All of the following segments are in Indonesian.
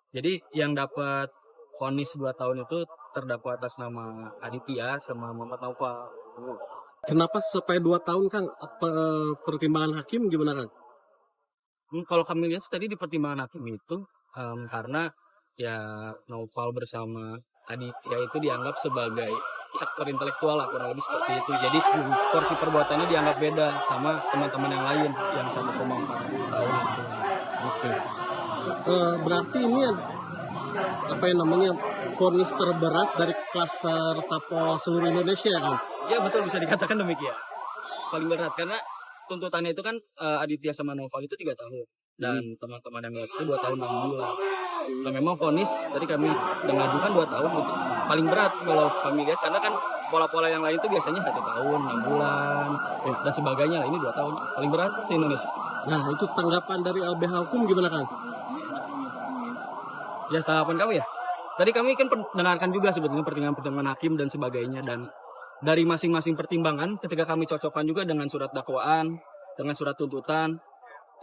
Jadi yang dapat vonis 2 tahun itu terdakwa atas nama Aditya sama Muhammad Naufal. Kenapa sampai 2 tahun, Kang? Apa pertimbangan hakim gimana, Kang? Kalau kami lihat tadi di pertimbangan hakim itu, karena ya Naufal bersama Aditya itu dianggap sebagai aktor intelektual lah, kurang lebih seperti itu. Jadi porsi perbuatannya dianggap beda sama teman-teman yang lain yang 1,4 tahun itu. Oke. Berarti ini apa yang namanya vonis terberat dari klaster Tapol seluruh Indonesia ya, Kang? Ya betul, bisa dikatakan demikian. Paling berat karena tuntutannya itu kan Aditya sama Noval itu 3 tahun dan teman-teman yang lain itu 2 tahun 6 bulan. Nah memang vonis tadi kami mengajukan 2 tahun itu paling berat kalau kami lihat karena kan pola-pola yang lain itu biasanya 1 tahun 6 bulan dan sebagainya. Lah ini 2 tahun paling berat se Indonesia. Nah, itu tanggapan dari LBH Hukum gimana, Kang? Ya tanggapan kami ya. Tadi kami kan mendengarkan juga sebetulnya pertimbangan-pertimbangan hakim dan sebagainya, dan dari masing-masing pertimbangan ketika kami cocokkan juga dengan surat dakwaan, dengan surat tuntutan,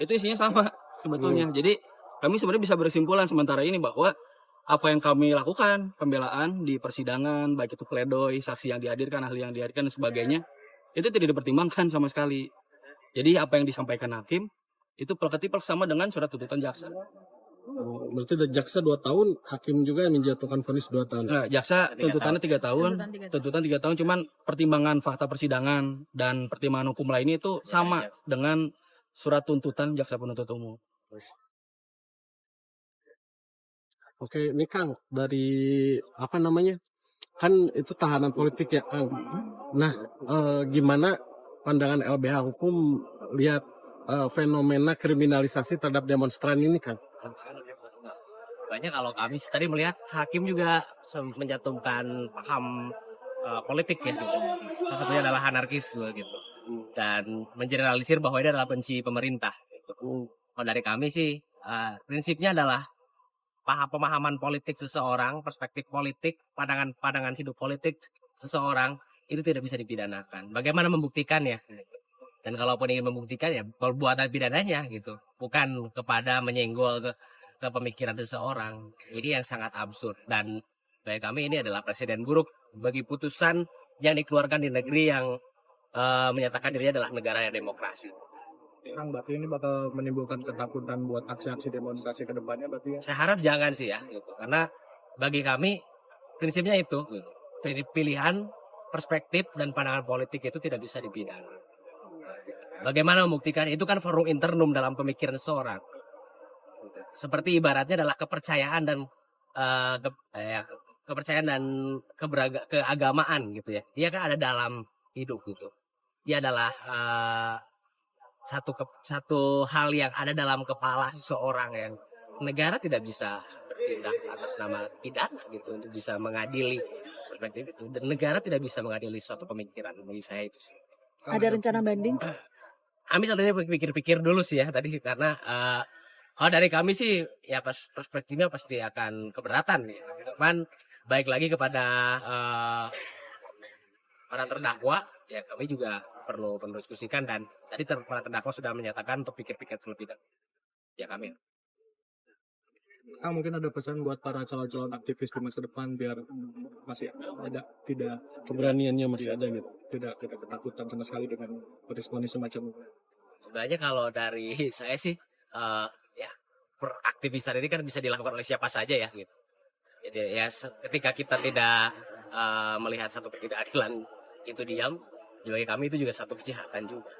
itu isinya sama sebetulnya. Jadi kami sebenarnya bisa berkesimpulan sementara ini bahwa apa yang kami lakukan, pembelaan di persidangan, baik itu pledoi, saksi yang dihadirkan, ahli yang dihadirkan dan sebagainya, itu tidak dipertimbangkan sama sekali. Jadi apa yang disampaikan hakim itu peleketipel sama dengan surat tuntutan jaksa. Berarti dari jaksa 2 tahun, hakim juga yang menjatuhkan vonis 2 tahun. Nah, jaksa tuntutannya 3 tahun, tuntutan 3 tahun, cuman pertimbangan fakta persidangan dan pertimbangan hukum lainnya itu sama dengan surat tuntutan jaksa penuntut umum. Oke, ini Kang, dari apa namanya? Kan itu tahanan politik ya, Kang. Nah, gimana pandangan LBH Hukum lihat fenomena kriminalisasi terhadap demonstran ini, Kang? Banyak kalau kami tadi melihat hakim juga mencantumkan paham politik ya, gitu. Salah satunya adalah anarkisme gitu, dan mengeneralisir bahwa ini adalah benci pemerintah. Gitu. Kalau dari kami sih prinsipnya adalah pemahaman politik seseorang, perspektif politik, pandangan hidup politik seseorang itu tidak bisa dipidanakan. Bagaimana membuktikannya? Dan kalaupun ingin membuktikan ya perbuatan pidananya gitu, bukan kepada menyenggol ke pemikiran seseorang. Ini yang sangat absurd, dan bagi kami ini adalah presiden buruk bagi putusan yang dikeluarkan di negeri yang menyatakan dirinya adalah negara yang demokrasi. Kang, berarti ini bakal menimbulkan ketakutan buat aksi-aksi demonstrasi ke depannya berarti ya? Saya harap jangan sih ya, gitu. Karena bagi kami prinsipnya itu, gitu. Pilihan, perspektif dan pandangan politik itu tidak bisa dipidana. Bagaimana membuktikan? Itu kan forum internum dalam pemikiran seseorang. Seperti ibaratnya adalah kepercayaan dan kepercayaan dan keagamaan gitu ya. Dia kan ada dalam hidup gitu. Dia adalah satu hal yang ada dalam kepala seseorang yang negara tidak bisa bertindak atas nama pidana gitu untuk bisa mengadili perspektif itu, dan negara tidak bisa mengadili suatu pemikiran. Bagi saya itu sih. Ada rencana banding? Kami sebenarnya pikir-pikir dulu sih ya tadi, karena kalau dari kami sih ya perspektifnya pasti akan keberatan ya. Cuman baik lagi kepada para terdakwa ya, kami juga perlu diskusikan, dan tadi para terdakwa sudah menyatakan untuk pikir-pikir terlebih dahulu. Ya kami. Kang, mungkin ada pesan buat para calon-calon aktivis di masa depan biar masih ada tidak Keberaniannya masih ada gitu. tidak ketakutan sama sekali dengan vonis semacam itu. Sebenarnya kalau dari saya sih ya beraktivisan ini kan bisa dilakukan oleh siapa saja ya gitu. Jadi ya ketika kita tidak melihat satu ketidakadilan itu diam, bagi kami itu juga satu kejahatan juga.